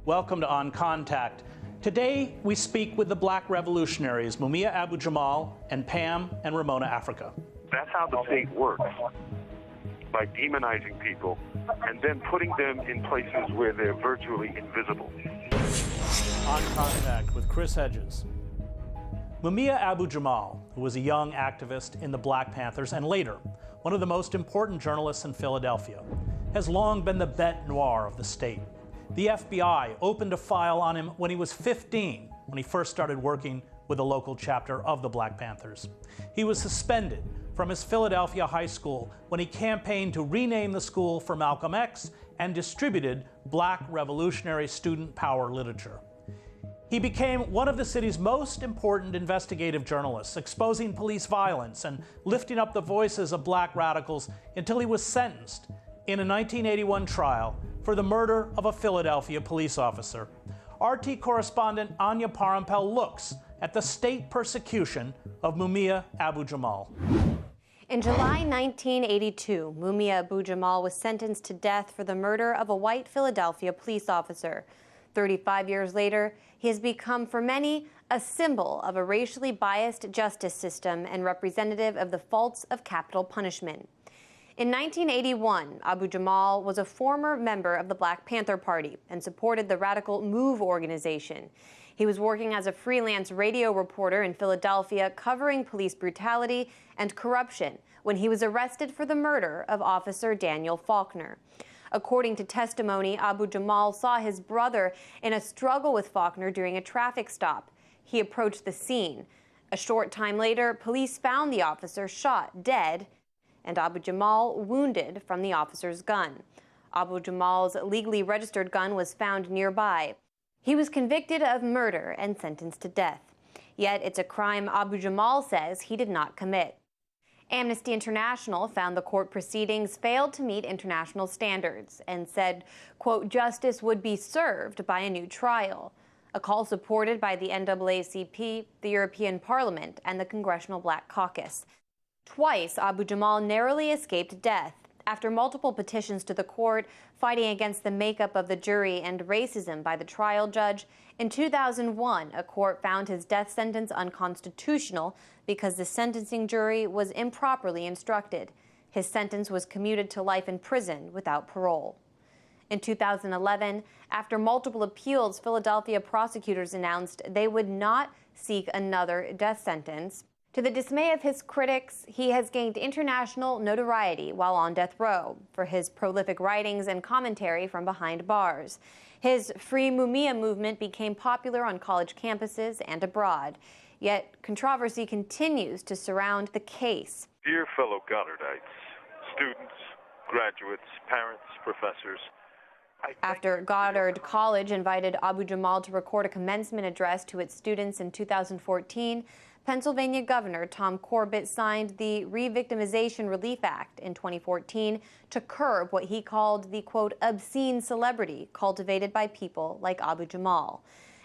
Welcome to On Contact. Today, we speak with the black revolutionaries, Mumia Abu-Jamal and Pam and Ramona Africa. That's how the state works, by demonizing people and then putting them in places where they're virtually invisible. On Contact with Chris Hedges. Mumia Abu-Jamal, who was a young activist in the Black Panthers and later one of the most important journalists in Philadelphia, has long been the bête noire of the state. The FBI opened a file on him when he was 15, when he first started working with a local chapter of the Black Panthers. He was suspended from his Philadelphia high school when he campaigned to rename the school for Malcolm X and distributed black revolutionary student power literature. He became one of the city's most important investigative journalists, exposing police violence and lifting up the voices of black radicals until he was sentenced in a 1981 trial for the murder of a Philadelphia police officer. RT correspondent Anya Parampel looks at the state persecution of Mumia Abu-Jamal. In July 1982, Mumia Abu-Jamal was sentenced to death for the murder of a white Philadelphia police officer. 35 years later, he has become, for many, a symbol of a racially biased justice system and representative of the faults of capital punishment. In 1981, Abu-Jamal was a former member of the Black Panther Party and supported the radical MOVE organization. He was working as a freelance radio reporter in Philadelphia covering police brutality and corruption when he was arrested for the murder of Officer Daniel Faulkner. According to testimony, Abu-Jamal saw his brother in a struggle with Faulkner during a traffic stop. He approached the scene. A short time later, police found the officer shot dead and Abu-Jamal wounded from the officer's gun. Abu-Jamal's legally registered gun was found nearby. He was convicted of murder and sentenced to death. Yet it's a crime Abu-Jamal says he did not commit. Amnesty International found the court proceedings failed to meet international standards and said, quote, justice would be served by a new trial. A call supported by the NAACP, the European Parliament, and the Congressional Black Caucus. Twice, Abu-Jamal narrowly escaped death. After multiple petitions to the court fighting against the makeup of the jury and racism by the trial judge, in 2001, a court found his death sentence unconstitutional because the sentencing jury was improperly instructed. His sentence was commuted to life in prison without parole. In 2011, after multiple appeals, Philadelphia prosecutors announced they would not seek another death sentence. To the dismay of his critics, he has gained international notoriety while on death row for his prolific writings and commentary from behind bars. His Free Mumia movement became popular on college campuses and abroad. Yet controversy continues to surround the case. Dear fellow Godardites, students, graduates, parents, professors, after Goddard College invited Abu-Jamal to record a commencement address to its students in 2014, Pennsylvania Governor Tom Corbett signed the Re-Victimization Relief Act in 2014 to curb what he called the, quote, obscene celebrity cultivated by people like Abu-Jamal.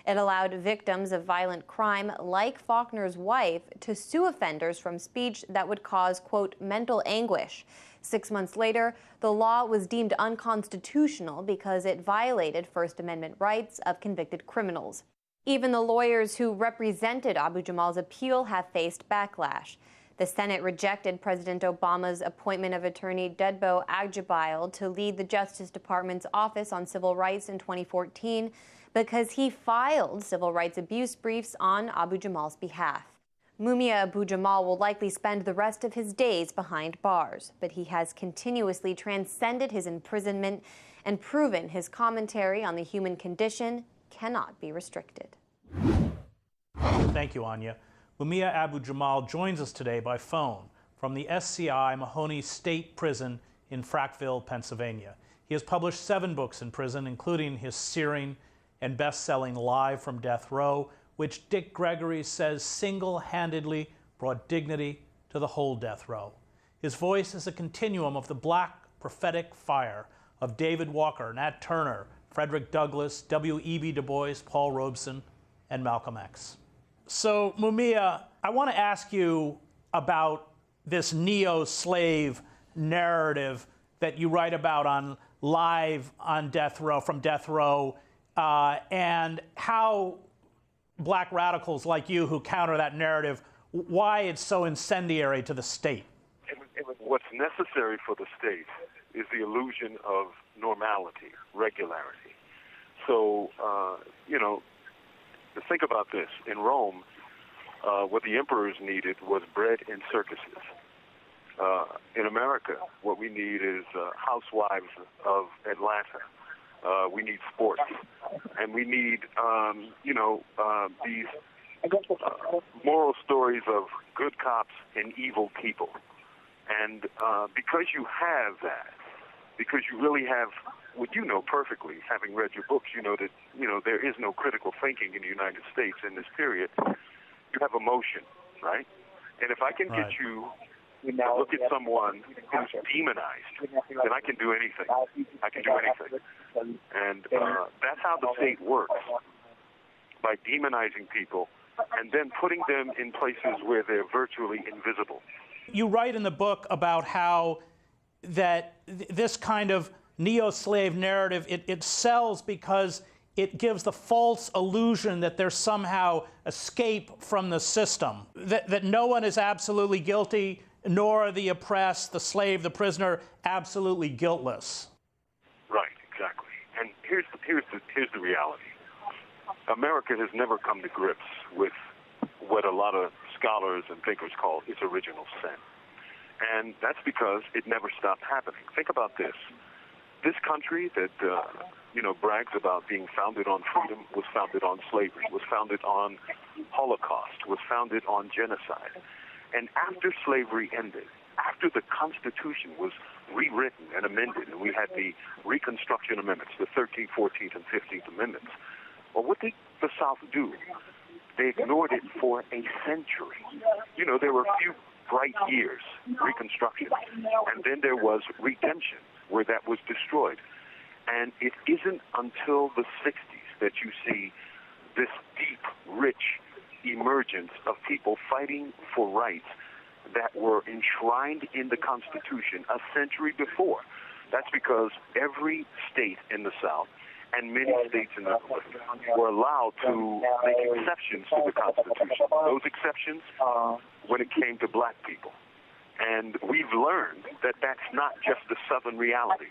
It allowed victims of violent crime like Faulkner's wife to sue offenders from speech that would cause, quote, mental anguish. 6 months later, the law was deemed unconstitutional because it violated First Amendment rights of convicted criminals. Even the lawyers who represented Abu-Jamal's appeal have faced backlash. The Senate rejected President Obama's appointment of attorney Dedbo Agjabil to lead the Justice Department's Office on Civil Rights in 2014 because he filed civil rights abuse briefs on Abu-Jamal's behalf. Mumia Abu-Jamal will likely spend the rest of his days behind bars, but he has continuously transcended his imprisonment and proven his commentary on the human condition cannot be restricted. Thank you, Anya. Mumia Abu-Jamal joins us today by phone from the SCI Mahoney State Prison in Frackville, Pennsylvania. He has published 7 books in prison, including his searing and best-selling Live from Death Row, which Dick Gregory says single-handedly brought dignity to the whole death row. His voice is a continuum of the black prophetic fire of David Walker, Nat Turner, Frederick Douglass, W.E.B. Du Bois, Paul Robeson, and Malcolm X. So, Mumia, I want to ask you about this neo-slave narrative that you write about on Live on Death Row, from Death Row, and how black radicals like you who counter that narrative, why it's so incendiary to the state. What's necessary for the state is the illusion of normality, regularity. So, think about this. In Rome, what the emperors needed was bread and circuses. In America, what we need is housewives of Atlanta. We need sports. And we need, these moral stories of good cops and evil people. And because you have that, because you really have what you know perfectly, having read your books, you know that, there is no critical thinking in the United States in this period. You have emotion, right? And if I can get you to look at someone who's demonized, then I can do anything. I can do anything. And that's how the state works, by demonizing people and then putting them in places where they're virtually invisible. You write in the book about how that this kind of neo-slave narrative, it sells because it gives the false illusion that there's somehow escape from the system, that no one is absolutely guilty, nor are the oppressed, the slave, the prisoner, absolutely guiltless. Right, exactly. And here's the reality. America has never come to grips with what a lot of scholars and thinkers call its original sin. And that's because it never stopped happening. Think about this. This country that, brags about being founded on freedom was founded on slavery, was founded on Holocaust, was founded on genocide. And after slavery ended, after the Constitution was rewritten and amended, and we had the Reconstruction Amendments, the 13th, 14th, and 15th Amendments, well, what did the South do? They ignored it for a century. There were a few bright years, Reconstruction, and then there was redemption, where that was destroyed. And it isn't until the 60s that you see this deep, rich emergence of people fighting for rights that were enshrined in the Constitution a century before. That's because every state in the South and many states in the North were allowed to make exceptions to the Constitution. Those exceptions when it came to black people. And we've learned that that's not just the Southern reality.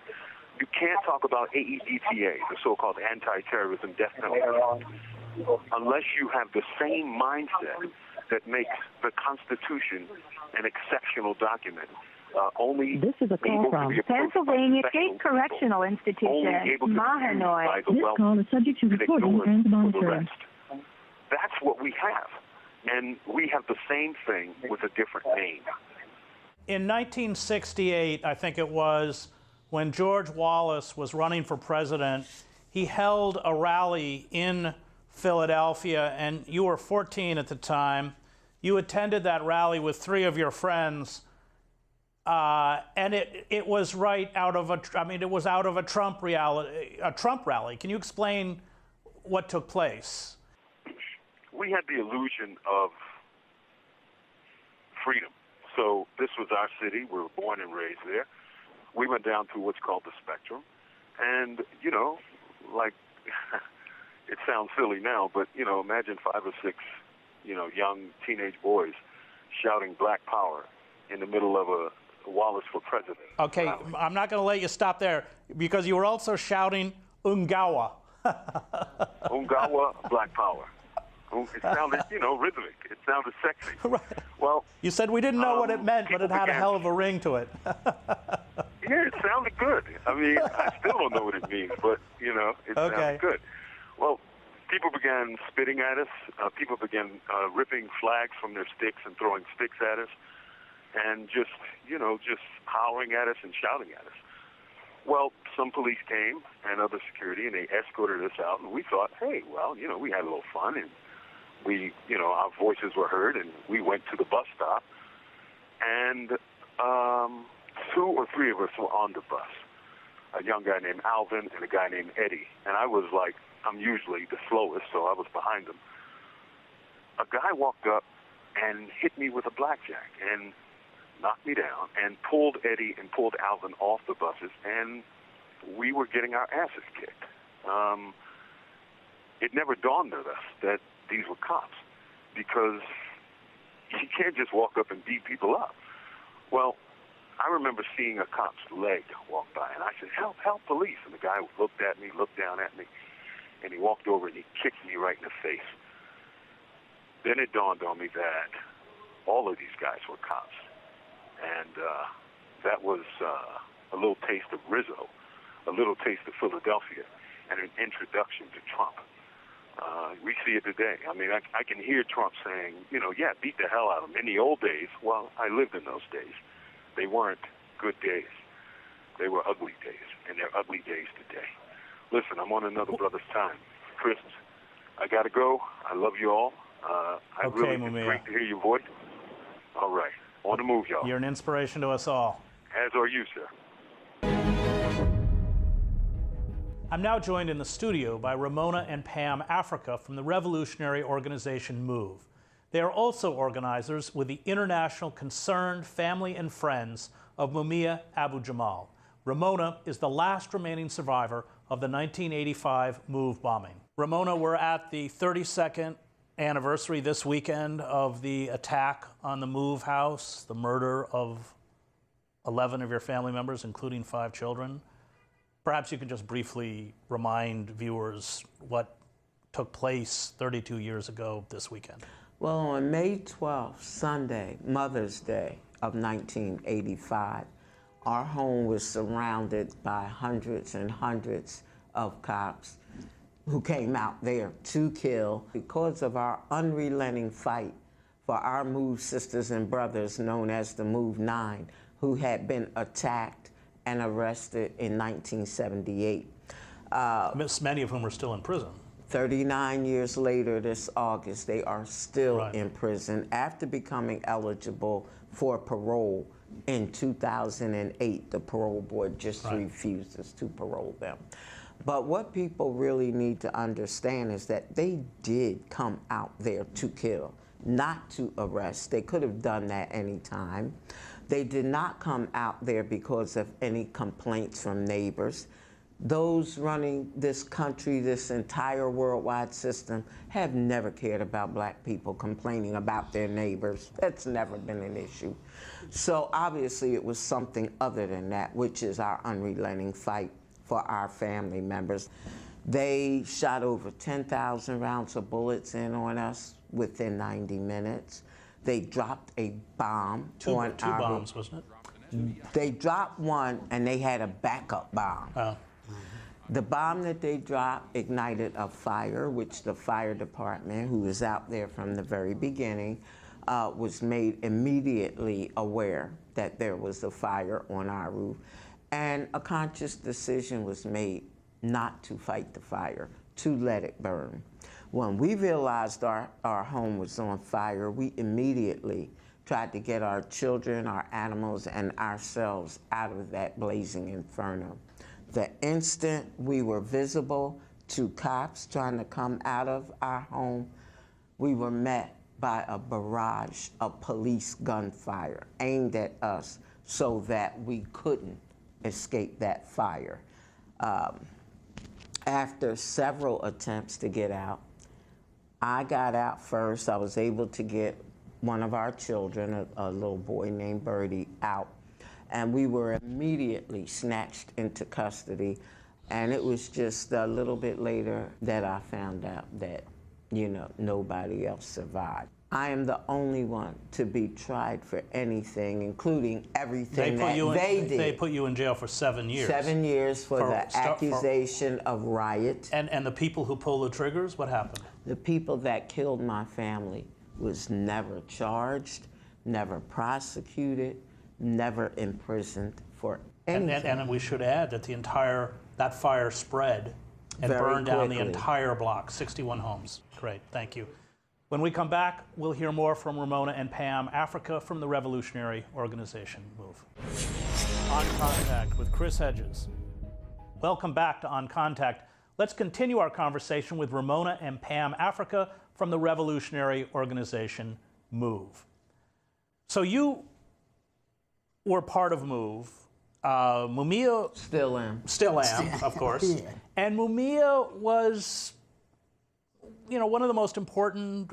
You can't talk about AEDTA, the so-called anti-terrorism death penalty, unless you have the same mindset that makes the Constitution an exceptional document. This is a call from Pennsylvania State Correctional Institution, Mahanoy. This call is subject to recording and monitoring. That's what we have. And we have the same thing with a different name. In 1968, I think it was, when George Wallace was running for president, he held a rally in Philadelphia, and you were 14 at the time. You attended that rally with 3 of your friends, and it was right out of it was out of a Trump rally. Can you explain what took place? We had the illusion of freedom. So this was our city. We were born and raised there. We went down to what's called the Spectrum. And, it sounds silly now, but, imagine 5 or 6, young teenage boys shouting Black Power in the middle of a Wallace for president. Okay, rally. I'm not going to let you stop there, because you were also shouting Ungawa. Ungawa, Black Power. It sounded, rhythmic. It sounded sexy. Right. Well, you said we didn't know what it meant, but it had a hell of a ring to it. Yeah, it sounded good. I mean, I still don't know what it means, but, it sounded good. Well, people began spitting at us. People began ripping flags from their sticks and throwing sticks at us, and just hollering at us and shouting at us. Well, some police came and other security, and they escorted us out, and we thought, hey, well, we had a little fun, and we, our voices were heard, and we went to the bus stop, and 2 or 3 of us were on the bus, a young guy named Alvin and a guy named Eddie, and I was like, I'm usually the slowest, so I was behind them. A guy walked up and hit me with a blackjack and knocked me down and pulled Eddie and pulled Alvin off the buses, and we were getting our asses kicked. it never dawned on us that these were cops, because you can't just walk up and beat people up. Well, I remember seeing a cop's leg walk by, and I said, help, police. And the guy looked at me, looked down at me, and he walked over and he kicked me right in the face. Then it dawned on me that all of these guys were cops. And that was a little taste of Rizzo, a little taste of Philadelphia, and an introduction to Trump. We see it today. I mean, I can hear Trump saying, yeah, beat the hell out of them. In the old days, well, I lived in those days. They weren't good days. They were ugly days, and they're ugly days today. Listen, I'm on another brother's time. Chris, I got to go. I love you all. It's great to hear your voice. All right. On the move, y'all. You're an inspiration to us all. As are you, sir. I'm now joined in the studio by Ramona and Pam Africa from the revolutionary organization MOVE. They are also organizers with the International Concerned Family and Friends of Mumia Abu Jamal. Ramona is the last remaining survivor of the 1985 MOVE bombing. Ramona, we're at the 32nd anniversary this weekend of the attack on the MOVE house, the murder of 11 of your family members, including 5 children. Perhaps you could just briefly remind viewers what took place 32 years ago this weekend. Well, on May 12th, Sunday, Mother's Day of 1985, our home was surrounded by hundreds and hundreds of cops who came out there to kill because of our unrelenting fight for our MOVE sisters and brothers, known as the MOVE 9, who had been attacked and arrested in 1978. Many of whom are still in prison. 39 years later this August, they are still in prison after becoming eligible for parole in 2008. The parole board just refuses to parole them. But what people really need to understand is that they did come out there to kill, not to arrest. They could have done that any time. They did not come out there because of any complaints from neighbors. Those running this country, this entire worldwide system, have never cared about black people complaining about their neighbors. That's never been an issue. So obviously it was something other than that, which is our unrelenting fight for our family members. They shot over 10,000 rounds of bullets in on us within 90 minutes. They dropped a bomb on two bombs, wasn't it? They dropped one, and they had a backup bomb. Oh. The bomb that they dropped ignited a fire, which the fire department, who was out there from the very beginning, was made immediately aware that there was a fire on our roof. And a conscious decision was made not to fight the fire, to let it burn. When we realized our home was on fire, we immediately tried to get our children, our animals, and ourselves out of that blazing inferno. The instant we were visible to cops trying to come out of our home, we were met by a barrage of police gunfire aimed at us so that we couldn't escape that fire. After several attempts to get out, I got out first. I was able to get one of our children, a little boy named Birdie, out. And we were immediately snatched into custody. And it was just a little bit later that I found out that, nobody else survived. I am the only one to be tried for anything, including everything they did. They put you in jail for 7 years. 7 years for the accusation of riot. And the people who pulled the triggers, what happened? The people that killed my family was never charged, never prosecuted, never imprisoned for anything. And we should add that that fire spread and burned down the entire block, 61 homes. Great, thank you. When we come back, we'll hear more from Ramona and Pam Africa from the revolutionary organization MOVE. On Contact with Chris Hedges. Welcome back to On Contact. Let's continue our conversation with Ramona and Pam Africa from the revolutionary organization MOVE. So you were part of MOVE. Mumia... Still am, of course. Yeah. And Mumia was one of the most important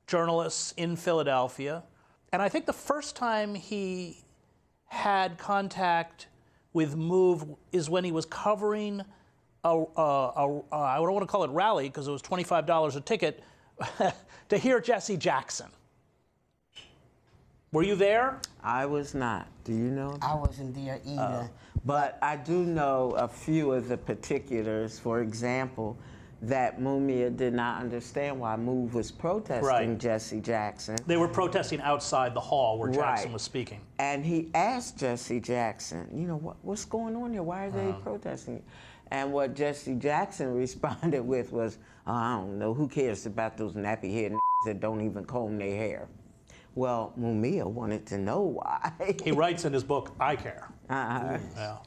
journalists in Philadelphia. And I think the first time he had contact with MOVE is when he was covering I don't want to call it rally because it was $25 a ticket to hear Jesse Jackson. Were you there? I was not. Do you know? I wasn't there either. But I do know a few of the particulars. For example, that Mumia did not understand why MOVE was protesting Jesse Jackson. They were protesting outside the hall where Jackson was speaking. And he asked Jesse Jackson, what's going on here? Why are they protesting? And what Jesse Jackson responded with was, I don't know, who cares about those nappy-headed that don't even comb their hair? Well, Mumia wanted to know why. He writes in his book, I care. Yeah.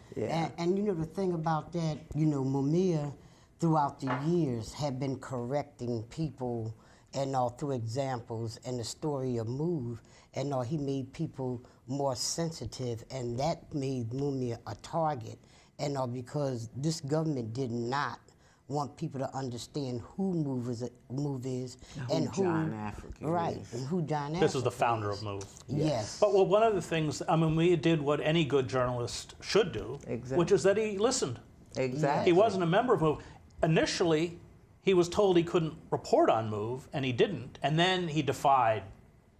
And the thing about that, Mumia, throughout the years, had been correcting people and all through examples and the story of MOVE, and all he made people more sensitive, and that made Mumia a target, and all because this government did not want people to understand who MOVE is and who John African is. And who John African This is the founder of MOVE. Yes. But one of the things, Mumia did what any good journalist should do, which is that he listened. Exactly. He wasn't a member of MOVE. Initially, he was told he couldn't report on MOVE, and he didn't. And then he defied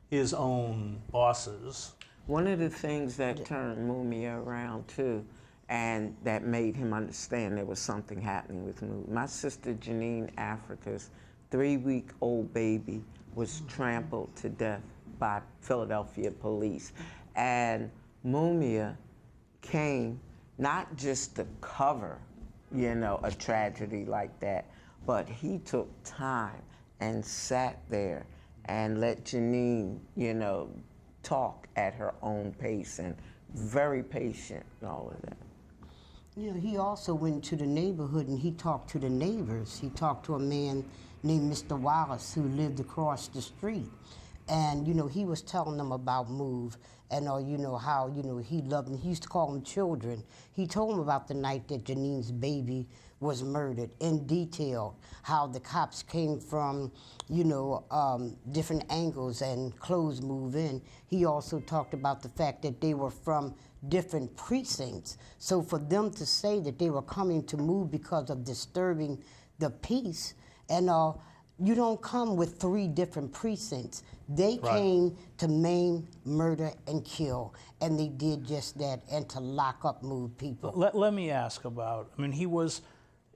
his own bosses. One of the things that turned Mumia around, too, and that made him understand there was something happening with MOVE. My sister Janine Africa's 3-week-old baby was trampled to death by Philadelphia police. And Mumia came not just to cover, a tragedy like that, but he took time and sat there and let Janine, talk at her own pace, and very patient and all of that. He also went to the neighborhood and he talked to the neighbors. He talked to a man named Mr. Wallace who lived across the street. And, he was telling them about MOVE and, how, he loved them. He used to call them children. He told them about the night that Janine's baby was murdered in detail, how the cops came from, different angles and closed MOVE in. He also talked about the fact that they were from different precincts. So for them to say that they were coming to MOVE because of disturbing the peace, and you don't come with 3 different precincts. They came to maim, murder, and kill, and they did just that, and to lock up MOVE people. Let me ask about, he was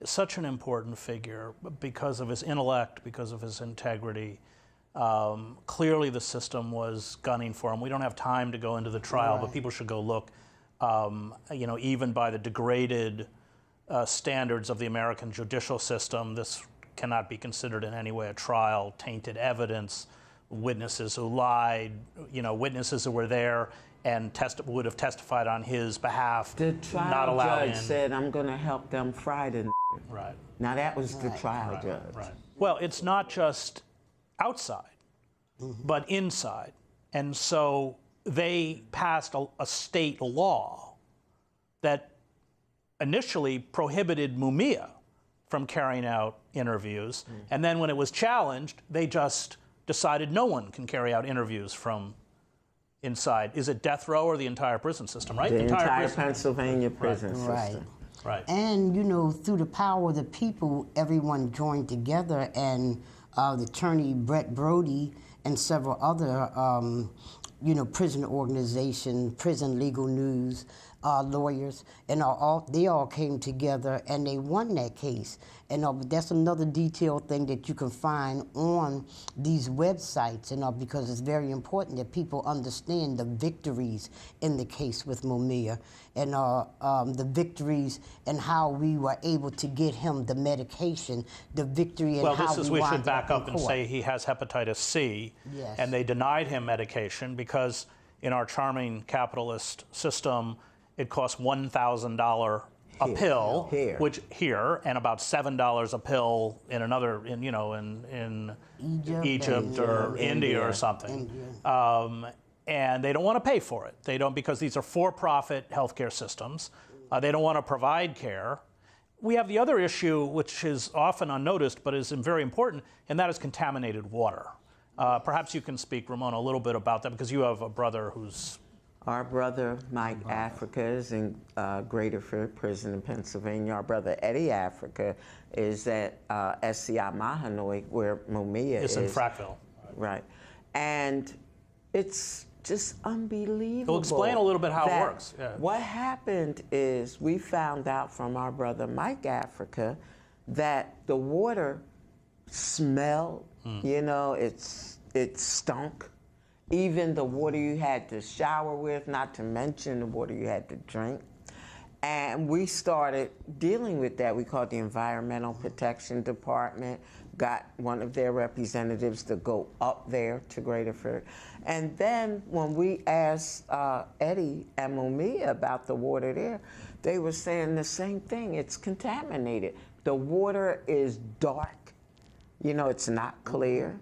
such an important figure because of his intellect, because of his integrity. Clearly the system was gunning for him. We don't have time to go into the trial, but people should go look. Even by the degraded standards of the American judicial system, this cannot be considered in any way a trial. Tainted evidence, witnesses who lied, witnesses who were there and would have testified on his behalf. The trial judge said, I'm going to help them fry the Right. Now that was the trial judge. Right. Well, it's not just outside, but inside. And so they passed a state law that initially prohibited Mumia from carrying out interviews. And then when it was challenged, they just decided no one can carry out interviews from inside. Is it death row or the entire prison system, right? The entire Pennsylvania prison system. Right. And, through the power of the people, everyone joined together, and the attorney Brett Brody and several other, prison organizations, Prison Legal News, lawyers, and they all came together and they won that case. And that's another detailed thing that you can find on these websites, because it's very important that people understand the victories in the case with Mumia, and the victories and how we were able to get him the medication, the victory and how we should back up and say he has hepatitis C, and they denied him medication because in our charming capitalist system, it costs $1,000 a pill, which here, and about $7 a pill in another, in Egypt or India or something. And they don't want to pay for it. They don't, because these are for-profit healthcare systems. They don't want to provide care. we have the other issue, which is often unnoticed, but is very important, and that is contaminated water. Perhaps you can speak, Ramona, a little bit about that, because you have a brother who's... Our brother, Mike Africa, is in Graterford Prison in Pennsylvania. Our brother, Eddie Africa, is at SCI Mahanoy, where Mumia is. It's in Frackville. Right. And it's just unbelievable. Well, explain a little bit how it works. Yeah. What happened is we found out from our brother, Mike Africa, that the water smelled, you know, it stunk. Even the water you had to shower with, not to mention the water you had to drink. And we started dealing with that. We called the Environmental Protection Department, got one of their representatives to go up there to Graterford. And then when we asked Eddie and Mumia about the water there, they were saying the same thing. It's contaminated. The water is dark. You know, it's not clear.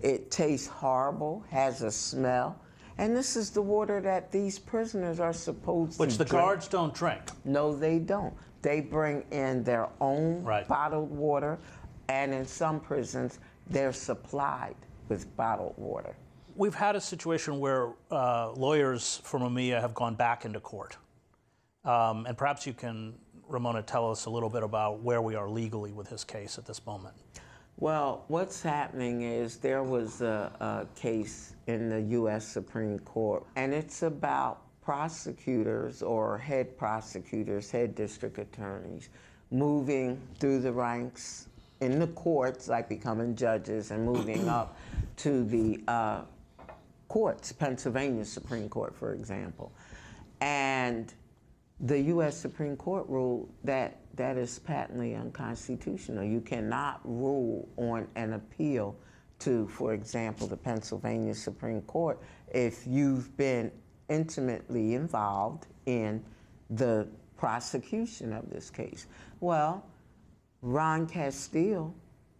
It tastes horrible, has a smell. And this is the water that these prisoners are supposed to drink. Which the guards don't drink. No, they don't. They bring in their own bottled water, and in some prisons, they're supplied with bottled water. We've had a situation where lawyers for Mumia have gone back into court. And perhaps you can, Ramona, tell us a little bit about where we are legally with his case at this moment. Well, what's happening is there was a case in the U.S. Supreme Court, and it's about prosecutors or head prosecutors, head district attorneys, moving through the ranks in the courts, like becoming judges, and moving up to the courts, Pennsylvania Supreme Court, for example. And the U.S. Supreme Court ruled that that is patently unconstitutional. You cannot rule on an appeal to, for example, the Pennsylvania Supreme Court if you've been intimately involved in the prosecution of this case. Well, Ron Castile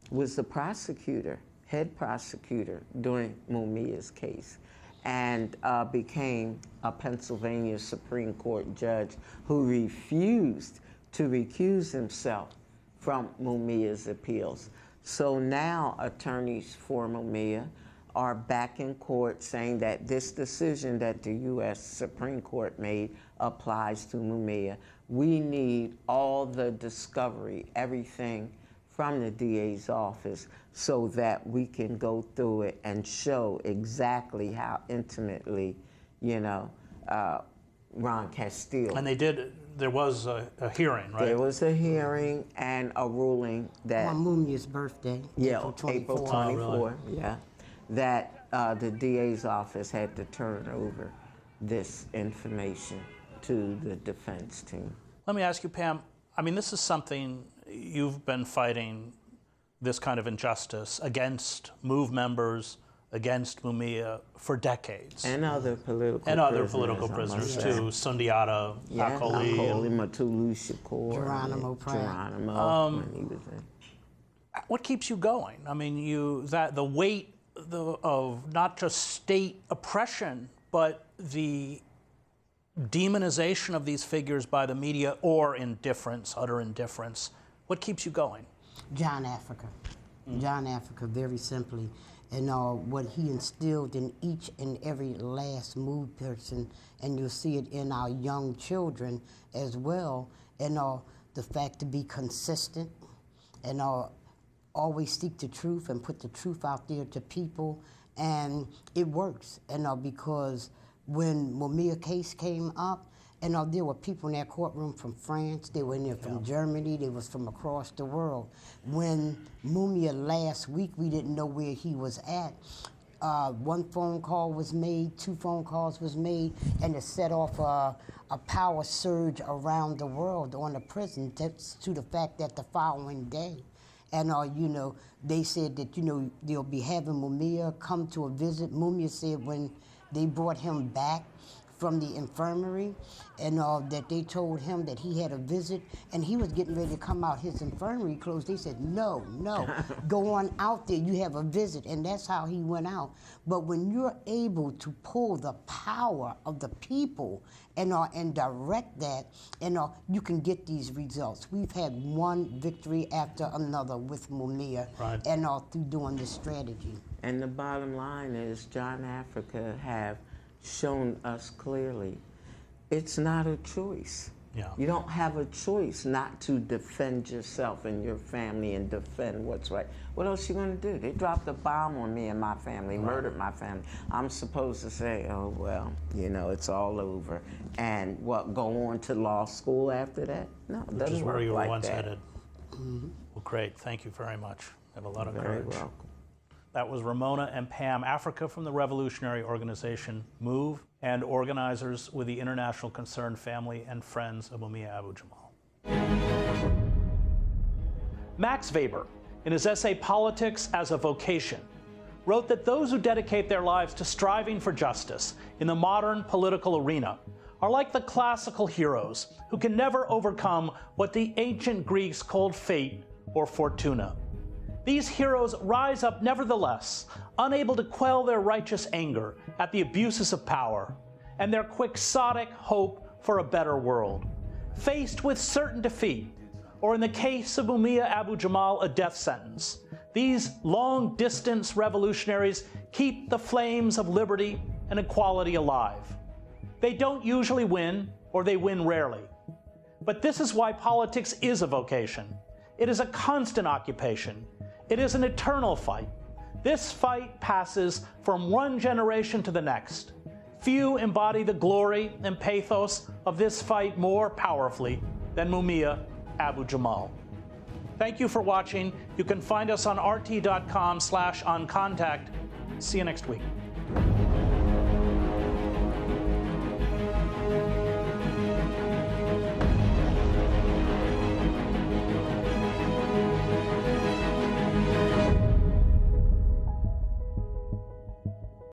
was the prosecutor, head prosecutor during Mumia's case, and became a Pennsylvania Supreme Court judge who refused to recuse himself from Mumia's appeals. So now attorneys for Mumia are back in court saying that this decision that the U.S. Supreme Court made applies to Mumia. We need all the discovery, everything from the DA's office, so that we can go through it and show exactly how intimately, you know, Ron Castile. And they did, there was a hearing, right? There was a hearing and a ruling that... On Mumia's birthday, yeah, April 24. April 24, yeah. That the DA's office had to turn over this information to the defense team. Let me ask you, Pam, I mean, this is something you've been fighting, this kind of injustice against MOVE members, against Mumia for decades. And other political prisoners. And other political prisoners too, Sundiata, Akoli, Matulu Shakur, Geronimo Pratt. Geronimo, when he was in. What keeps you going? I mean, the weight of not just state oppression, but the demonization of these figures by the media, or indifference, utter indifference. What keeps you going? John Africa. John Africa, very simply. And what he instilled in each and every last MOVE person, and you'll see it in our young children as well, and the fact to be consistent, and always seek the truth and put the truth out there to people, and it works. And because when Mumia case came up, and there were people in that courtroom from France, they were in there from Germany, they was from across the world. When Mumia last week, we didn't know where he was at. One phone call was made, 2 phone calls was made, and it set off a power surge around the world on the prison to the fact that the following day, and you know, they said that, you know, they'll be having Mumia come to a visit. Mumia said when they brought him back from the infirmary, and that they told him that he had a visit, and he was getting ready to come out his infirmary clothes. They said, no, go on out there, you have a visit, and that's how he went out. But when you're able to pull the power of the people and direct that, you can get these results. We've had one victory after another with Mumia, right, and through doing this strategy. And the bottom line is, John Africa have shown us clearly, it's not a choice. Yeah. You don't have a choice not to defend yourself and your family and defend what's right. What else you gonna do? They dropped a bomb on me and my family, murdered my family. I'm supposed to say, oh, well, it's all over. And what, go on to law school after that? No, it doesn't work like that. Which is where you were once headed. Mm-hmm. Well, great, thank you very much. I have a lot of courage. Very welcome. That was Ramona and Pam, Africa from the revolutionary organization MOVE, and organizers with the International Concerned Family and Friends of Mumia Abu-Jamal. Max Weber, in his essay Politics as a Vocation, wrote that those who dedicate their lives to striving for justice in the modern political arena are like the classical heroes who can never overcome what the ancient Greeks called fate or fortuna. These heroes rise up nevertheless, unable to quell their righteous anger at the abuses of power and their quixotic hope for a better world. Faced with certain defeat, or in the case of Mumia Abu-Jamal, a death sentence, these long-distance revolutionaries keep the flames of liberty and equality alive. They don't usually win, or they win rarely. But this is why politics is a vocation. It is a constant occupation. It is an eternal fight. This fight passes from one generation to the next. Few embody the glory and pathos of this fight more powerfully than Mumia Abu-Jamal. Thank you for watching. You can find us on rt.com/oncontact. See you next week.